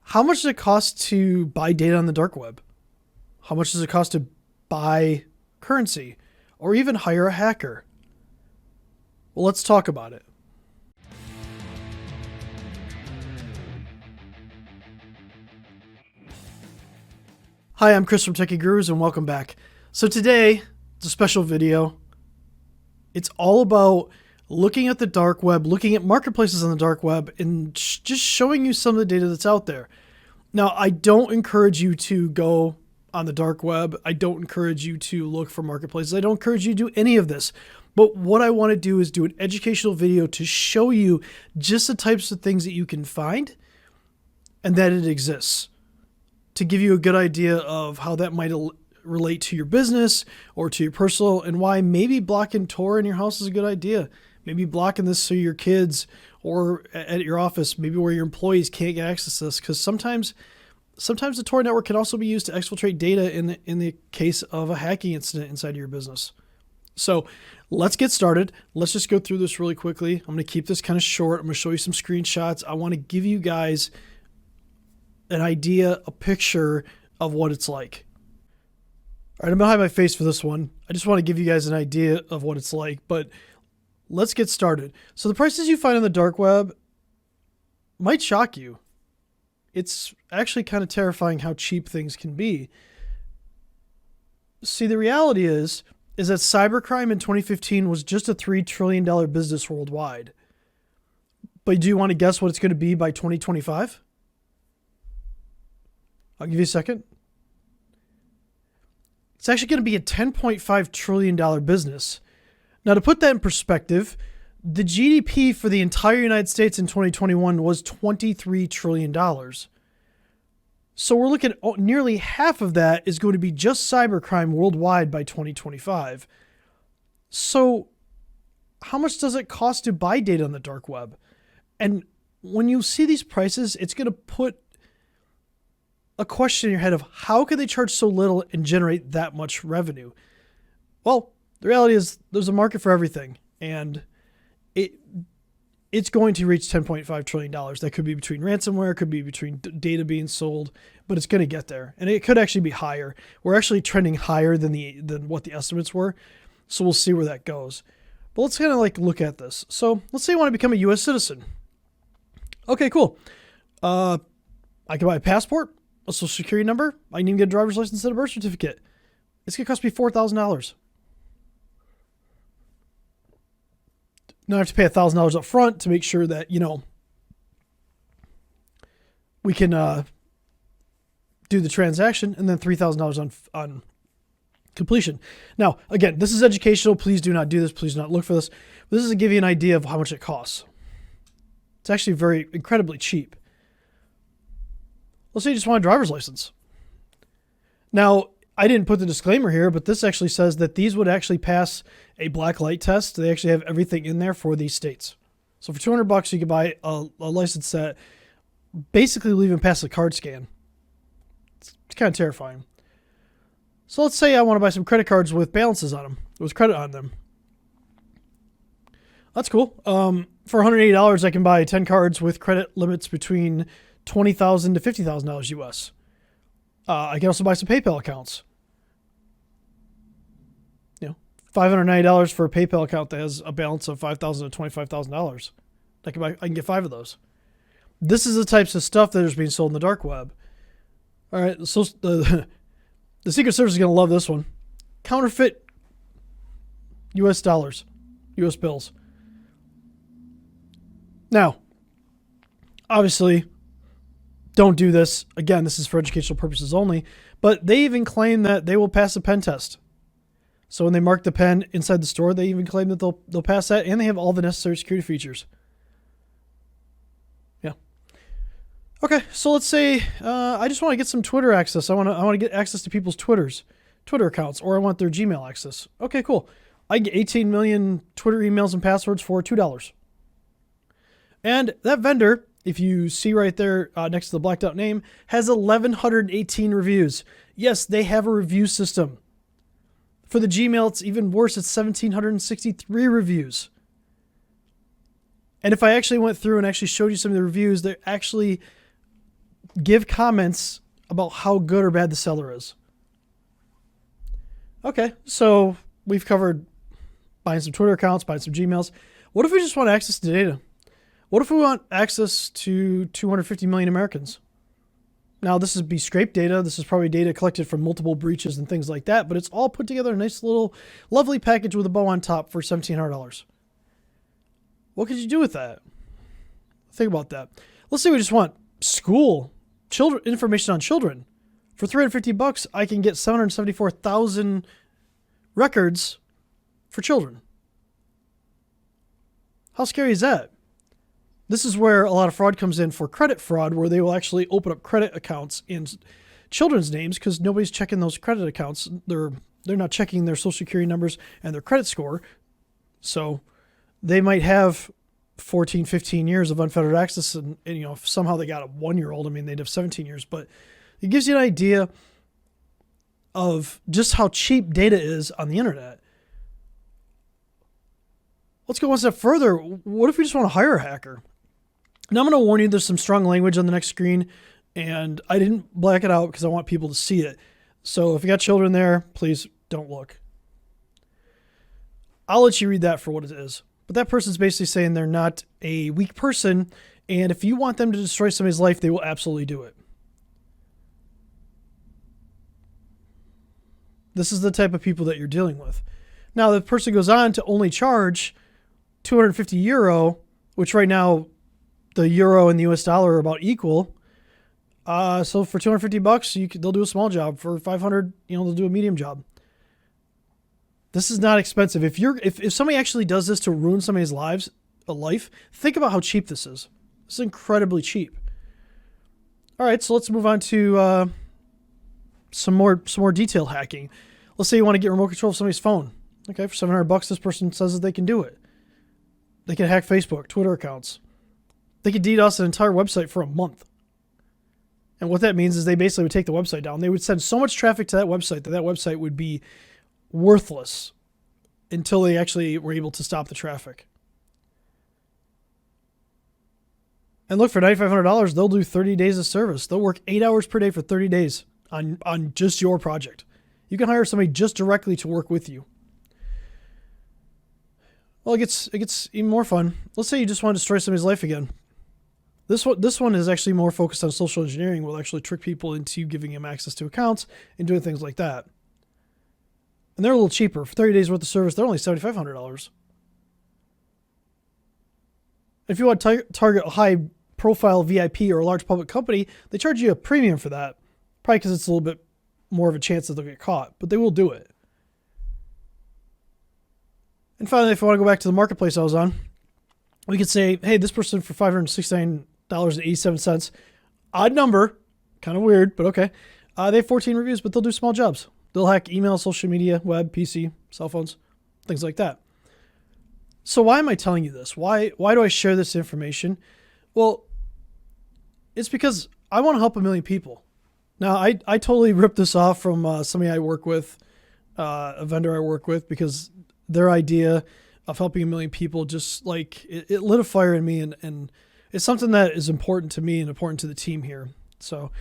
How much does it cost to buy data on the dark web? How much does it cost to buy currency or even hire a hacker? Well, let's talk about it. Hi, I'm Chris from Techie Gurus and welcome back. So today, it's a special video. It's all about looking at the dark web, looking at marketplaces on the dark web, and just showing you some of the data that's out there. Now, I don't encourage you to go on the dark web. I don't encourage you to look for marketplaces. I don't encourage you to do any of this. But what I want to do is do an educational video to show you just the types of things that you can find and that it exists, to give you a good idea of how that might relate to your business or to your personal, and why maybe blocking Tor in your house is a good idea. Maybe blocking this so your kids or at your office, maybe where your employees can't get access to this, because sometimes the Tor network can also be used to exfiltrate data in the case of a hacking incident inside of your business. So let's get started. Let's just go through this really quickly. I'm going to keep this kind of short. I'm going to show you some screenshots. I want to give you guys an idea, a picture of what it's like. All right, I'm going to hide my face for this one. I just want to give you guys an idea of what it's like, but let's get started. So the prices you find on the dark web might shock you. It's actually kind of terrifying how cheap things can be. See, the reality is that cybercrime in 2015 was just a $3 trillion business worldwide. But do you want to guess what it's going to be by 2025? I'll give you a second. It's actually going to be a $10.5 trillion business. Now, to put that in perspective, the GDP for the entire United States in 2021 was $23 trillion. So we're looking at nearly half of that is going to be just cybercrime worldwide by 2025. So how much does it cost to buy data on the dark web? And when you see these prices, it's going to put a question in your head of how could they charge so little and generate that much revenue? Well, the reality is there's a market for everything, and it's going to reach $10.5 trillion. That could be between ransomware, could be between data being sold, but it's going to get there, and it could actually be higher. We're actually trending higher than what the estimates were, so we'll see where that goes. But let's kind of like look at this. So let's say you want to become a U.S. citizen. Okay, cool. I can buy a passport, a social security number. I can even get a driver's license and a birth certificate. It's going to cost me $4,000. Now I have to pay $1,000 up front to make sure that, we can do the transaction, and then $3,000 on completion. Now, again, this is educational. Please do not do this. Please do not look for this. But this is to give you an idea of how much it costs. It's actually incredibly cheap. Let's say you just want a driver's license. Now, I didn't put the disclaimer here, but this actually says that these would actually pass a black light test. They actually have everything in there for these states. So for $200, you could buy a license that basically will even pass a card scan. It's kind of terrifying. So let's say I want to buy some credit cards with balances on them, with credit on them. That's cool. For $180, I can buy 10 cards with credit limits between $20,000 to $50,000 US. I can also buy some PayPal accounts. $590 for a PayPal account that has a balance of $5,000 to $25,000. I can get 5 of those. This is the types of stuff that is being sold in the dark web. All right, so the Secret Service is going to love this one. Counterfeit U.S. dollars, U.S. bills. Now, obviously, don't do this. Again, this is for educational purposes only, but they even claim that they will pass a pen test. So when they mark the pen inside the store, they even claim that they'll pass that, and they have all the necessary security features. Yeah. Okay, so let's say I just want to get some Twitter access. I want to get access to people's Twitter accounts, or I want their Gmail access. Okay, cool. I can get 18 million Twitter emails and passwords for $2. And that vendor, if you see right there next to the blacked out name, has 1,118 reviews. Yes, they have a review system. For the Gmail, it's even worse. It's 1,763 reviews. And if I actually went through and actually showed you some of the reviews, they're actually give comments about how good or bad the seller is. Okay, so we've covered buying some Twitter accounts, buying some Gmails. What if we just want access to data? What if we want access to 250 million Americans? Now, this is be scraped data. This is probably data collected from multiple breaches and things like that, but it's all put together in a nice little lovely package with a bow on top for $1,700. What could you do with that? Think about that. Let's say we just want school, children, information on children. For $350, I can get 774,000 records for children. How scary is that? This is where a lot of fraud comes in for credit fraud, where they will actually open up credit accounts in children's names because nobody's checking those credit accounts. They're not checking their social security numbers and their credit score. So they might have 14, 15 years of unfettered access, and if somehow they got a 1-year-old, I mean, they'd have 17 years, but it gives you an idea of just how cheap data is on the internet. Let's go one step further. What if we just want to hire a hacker? Now, I'm going to warn you, there's some strong language on the next screen, and I didn't black it out because I want people to see it. So if you got children there, please don't look. I'll let you read that for what it is. But that person's basically saying they're not a weak person, and if you want them to destroy somebody's life, they will absolutely do it. This is the type of people that you're dealing with. Now, the person goes on to only charge 250 euro, which right now the euro and the US dollar are about equal. So for $250, they'll do a small job. For 500, they'll do a medium job. This is not expensive. If somebody actually does this to ruin somebody's life, think about how cheap this is. This is incredibly cheap. All right, so let's move on to some more detailed hacking. Let's say you want to get remote control of somebody's phone. Okay, for $700, this person says that they can do it. They can hack Facebook, Twitter accounts. They could DDoS an entire website for a month. And what that means is they basically would take the website down. They would send so much traffic to that website that website would be worthless until they actually were able to stop the traffic. And look, for $9,500, they'll do 30 days of service. They'll work 8 hours per day for 30 days on just your project. You can hire somebody just directly to work with you. Well, it gets even more fun. Let's say you just want to destroy somebody's life again. This one is actually more focused on social engineering. Will actually trick people into giving them access to accounts and doing things like that. And they're a little cheaper. For 30 days worth of service, they're only $7,500. If you want to target a high-profile VIP or a large public company, they charge you a premium for that. Probably because it's a little bit more of a chance that they'll get caught, but they will do it. And finally, if I want to go back to the marketplace I was on, we could say, hey, this person for $569.87, odd number, kind of weird, but okay. They have 14 reviews, but they'll do small jobs. They'll hack email, social media, web, PC, cell phones, things like that. So why am I telling you this? Why do I share this information? Well, it's because I want to help a million people. Now, I totally ripped this off from somebody I work with, a vendor I work with, because their idea of helping a million people just like it lit a fire in me, and it's something that is important to me and important to the team here. So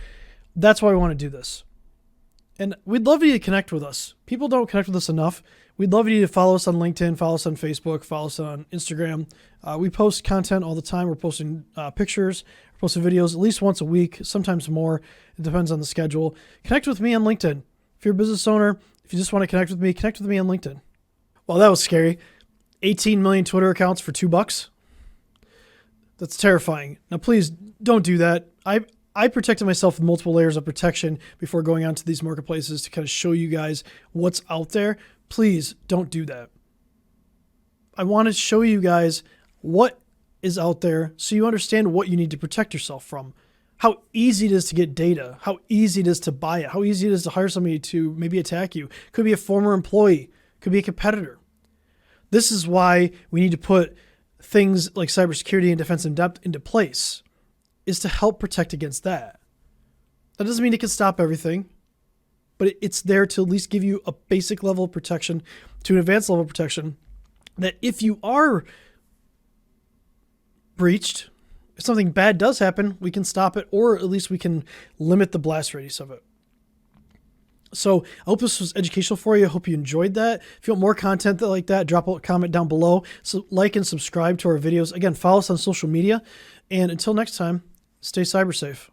that's why we want to do this. And we'd love you to connect with us. People don't connect with us enough. We'd love you to follow us on LinkedIn, follow us on Facebook, follow us on Instagram. We post content all the time. We're posting pictures, we're posting videos at least once a week, sometimes more. It depends on the schedule. Connect with me on LinkedIn. If you're a business owner, if you just want to connect with me on LinkedIn. Well, that was scary. 18 million Twitter accounts for $2. That's terrifying. Now, please don't do that. I protected myself with multiple layers of protection before going onto these marketplaces to kind of show you guys what's out there. Please don't do that. I want to show you guys what is out there so you understand what you need to protect yourself from. How easy it is to get data, how easy it is to buy it, how easy it is to hire somebody to maybe attack you. Could be a former employee, could be a competitor. This is why we need to put things like cybersecurity and defense in depth into place, is to help protect against that. That doesn't mean it can stop everything, but it's there to at least give you a basic level of protection to an advanced level of protection that if you are breached, if something bad does happen, we can stop it, or at least we can limit the blast radius of it. So I hope this was educational for you. I hope you enjoyed that. If you want more content like that, drop a comment down below. So like and subscribe to our videos. Again, follow us on social media. And until next time, stay cyber safe.